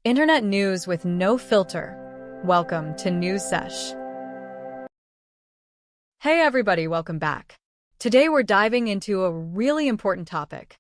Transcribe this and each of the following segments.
Internet news with no filter. Welcome to News Sesh. Hey everybody, welcome back. Today we're diving into a really important topic.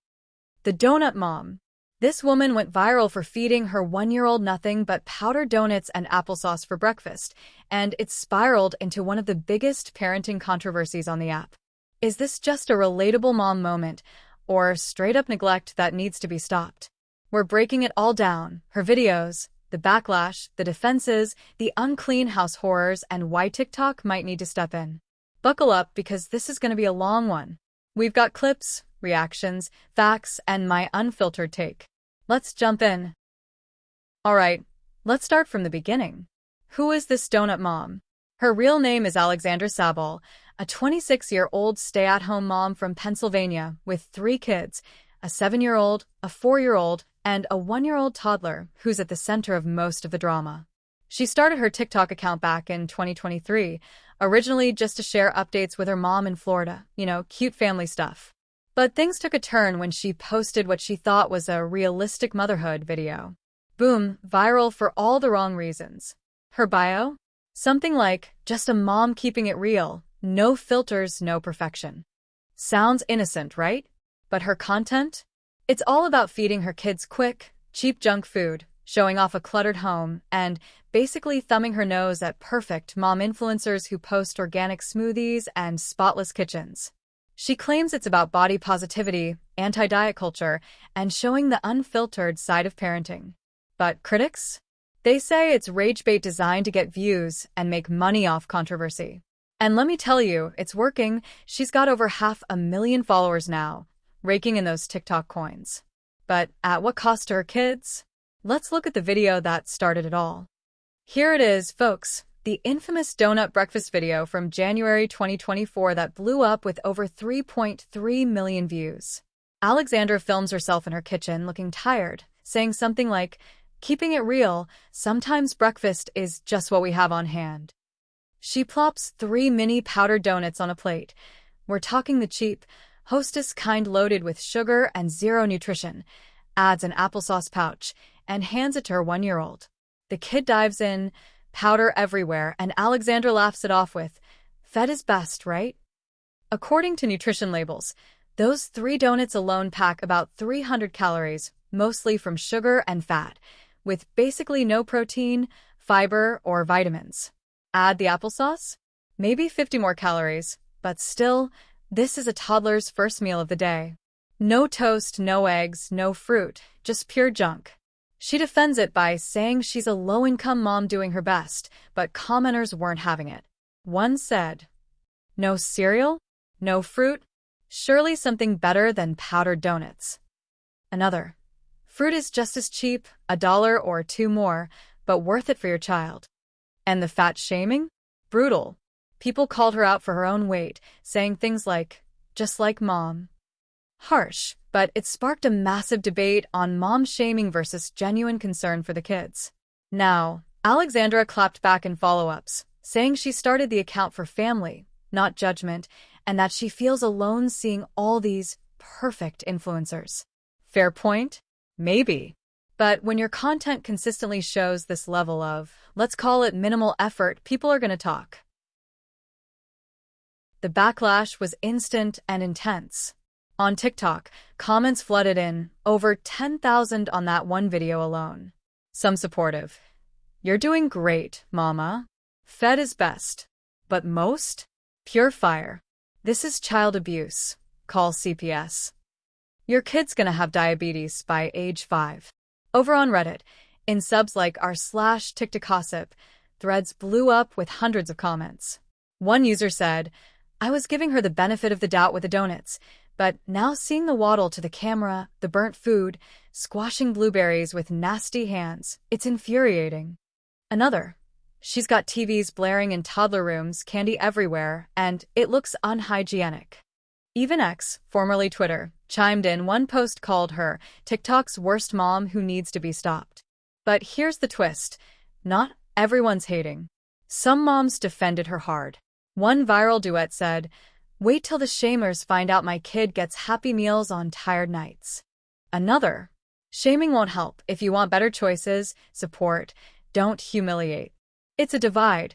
The donut mom. This woman went viral for feeding her one-year-old nothing but powdered donuts and applesauce for breakfast, and it spiraled into one of the biggest parenting controversies on the app. Is this just a relatable mom moment, or straight-up neglect that needs to be stopped? We're breaking it all down, her videos, the backlash, the defenses, the unclean house horrors, and why TikTok might need to step in. Buckle up because this is going to be a long one. We've got clips, reactions, facts, and my unfiltered take. Let's jump in. Alright, let's start from the beginning. Who is this donut mom? Her real name is Alexandra Sabol, a 26-year-old stay-at-home mom from Pennsylvania with 3 kids, a 7-year-old, a 4-year-old, and a 1-year-old toddler who's at the center of most of the drama. She started her TikTok account back in 2023, originally just to share updates with her mom in Florida, cute family stuff. But things took a turn when she posted what she thought was a realistic motherhood video. Boom, viral for all the wrong reasons. Her bio? Something like, just a mom keeping it real, no filters, no perfection. Sounds innocent, right? But her content? It's all about feeding her kids quick, cheap junk food, showing off a cluttered home, and basically thumbing her nose at perfect mom influencers who post organic smoothies and spotless kitchens. She claims it's about body positivity, anti-diet culture, and showing the unfiltered side of parenting. But critics? They say it's rage bait designed to get views and make money off controversy. And let me tell you, it's working. She's got over 500,000 followers now, raking in those TikTok coins. But at what cost to her kids? Let's look at the video that started it all. Here it is, folks, the infamous donut breakfast video from January 2024 that blew up with over 3.3 million views. Alexandra films herself in her kitchen looking tired, saying something like, "Keeping it real, sometimes breakfast is just what we have on hand." She plops 3 mini powdered donuts on a plate. We're talking the cheap, Hostess kind loaded with sugar and zero nutrition, adds an applesauce pouch, and hands it to her 1-year-old. The kid dives in, powder everywhere, and Alexandra laughs it off with, "Fed is best, right?" According to nutrition labels, those 3 donuts alone pack about 300 calories, mostly from sugar and fat, with basically no protein, fiber, or vitamins. Add the applesauce? Maybe 50 more calories, but still, this is a toddler's first meal of the day. No toast, no eggs, no fruit, just pure junk. She defends it by saying she's a low-income mom doing her best, but commenters weren't having it. One said, "No cereal? No fruit? Surely something better than powdered donuts." Another, "Fruit is just as cheap, $1 or $2 more, but worth it for your child." And the fat shaming? Brutal. People called her out for her own weight, saying things like, "Just like mom." Harsh, but it sparked a massive debate on mom shaming versus genuine concern for the kids. Now, Alexandra clapped back in follow-ups, saying she started the account for family, not judgment, and that she feels alone seeing all these perfect influencers. Fair point? Maybe. But when your content consistently shows this level of, let's call it minimal effort, people are going to talk. The backlash was instant and intense. On TikTok, comments flooded in, over 10,000 on that one video alone. Some supportive. "You're doing great, mama. Fed is best." But most? Pure fire. "This is child abuse. Call CPS. Your kid's gonna have diabetes by age 5. Over on Reddit, in subs like r/TikTokgossip, threads blew up with hundreds of comments. One user said, "I was giving her the benefit of the doubt with the donuts, but now seeing the waddle to the camera, the burnt food, squashing blueberries with nasty hands, it's infuriating." Another, "She's got TVs blaring in toddler rooms, candy everywhere, and it looks unhygienic." Even X, formerly Twitter, chimed in. One post called her TikTok's worst mom who needs to be stopped. But here's the twist. Not everyone's hating. Some moms defended her hard. One viral duet said, "Wait till the shamers find out my kid gets Happy Meals on tired nights." Another, Shaming won't help. If you want better choices, support, don't humiliate. It's a divide,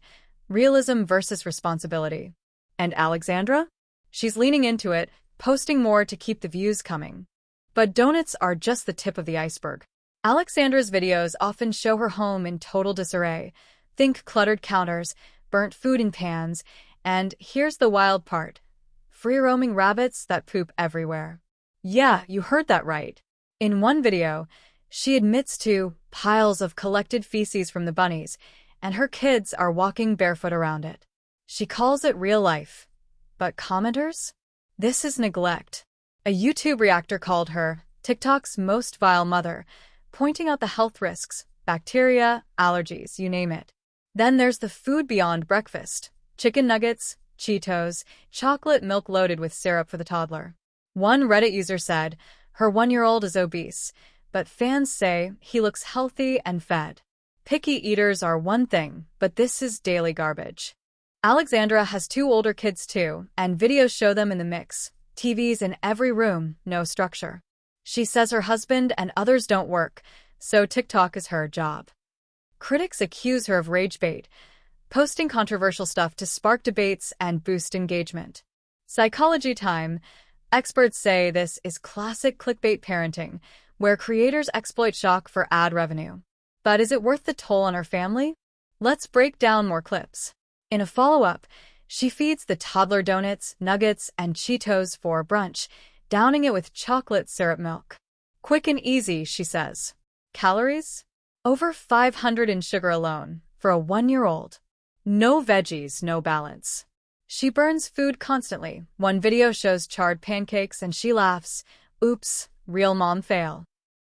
realism versus responsibility. And Alexandra? She's leaning into it, posting more to keep the views coming. But donuts are just the tip of the iceberg. Alexandra's videos often show her home in total disarray. Think cluttered counters, burnt food in pans, and here's the wild part: free-roaming rabbits that poop everywhere. Yeah, you heard that right. In one video, she admits to piles of collected feces from the bunnies, and her kids are walking barefoot around it. She calls it real life. But commenters? This is neglect. A YouTube reactor called her TikTok's most vile mother, pointing out the health risks, bacteria, allergies, you name it. Then there's the food beyond breakfast: chicken nuggets, Cheetos, chocolate milk loaded with syrup for the toddler. One Reddit user said, her 1-year-old is obese, but fans say he looks healthy and fed. Picky eaters are one thing, but this is daily garbage. Alexandra has 2 older kids too, and videos show them in the mix. TVs in every room, no structure. She says her husband and others don't work, so TikTok is her job. Critics accuse her of rage bait, posting controversial stuff to spark debates and boost engagement. Psychology Time. Experts say this is classic clickbait parenting, where creators exploit shock for ad revenue. But is it worth the toll on her family? Let's break down more clips. In a follow-up, she feeds the toddler donuts, nuggets, and Cheetos for brunch, downing it with chocolate syrup milk. Quick and easy, she says. Calories? Over 500 in sugar alone, for a 1-year-old. No veggies, no balance. She burns food constantly. One video shows charred pancakes and she laughs. Oops, real mom fail.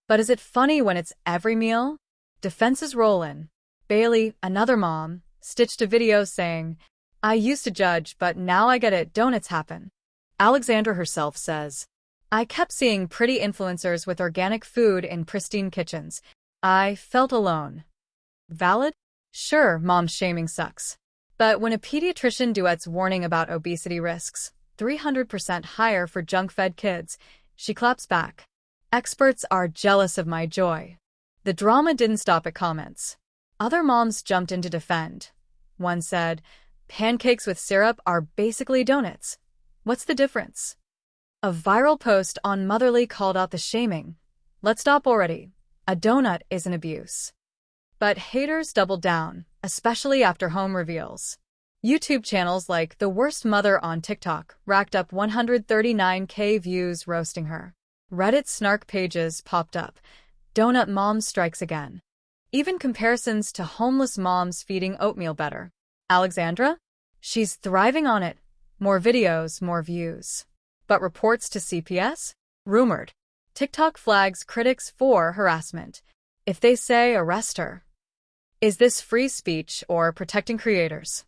But is it funny when it's every meal? Defenses roll in. Bailey, another mom, stitched a video saying, I used to judge, but now I get it, donuts happen. Alexandra herself says, I kept seeing pretty influencers with organic food in pristine kitchens. I felt alone. Valid? Sure, mom shaming sucks. But when a pediatrician duets warning about obesity risks, 300% higher for junk-fed kids, she claps back. Experts are jealous of my joy. The drama didn't stop at comments. Other moms jumped in to defend. One said, pancakes with syrup are basically donuts. What's the difference? A viral post on Motherly called out the shaming. Let's stop already. A donut is an abuse. But haters doubled down, especially after home reveals. YouTube channels like The Worst Mother on TikTok racked up 139K views roasting her. Reddit snark pages popped up. Donut mom strikes again. Even comparisons to homeless moms feeding oatmeal better. Alexandra? She's thriving on it. More videos, more views. But reports to CPS? Rumored. TikTok flags critics for harassment. If they say arrest her. Is this free speech or protecting creators?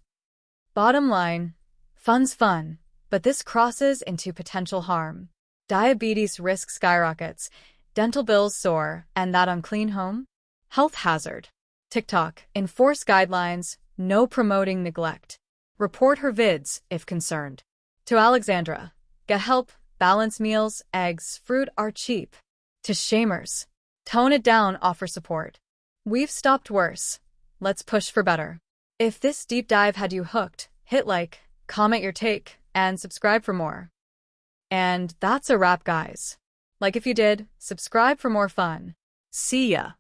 Bottom line, fun's fun, but this crosses into potential harm. Diabetes risk skyrockets, dental bills soar, and that unclean home? Health hazard. TikTok, enforce guidelines, no promoting neglect. Report her vids, if concerned. To Alexandra, get help, balance meals, eggs, fruit are cheap. To shamers, tone it down, offer support. We've stopped worse. Let's push for better. If this deep dive had you hooked, hit like, comment your take, and subscribe for more. And that's a wrap, guys. Like if you did, subscribe for more fun. See ya.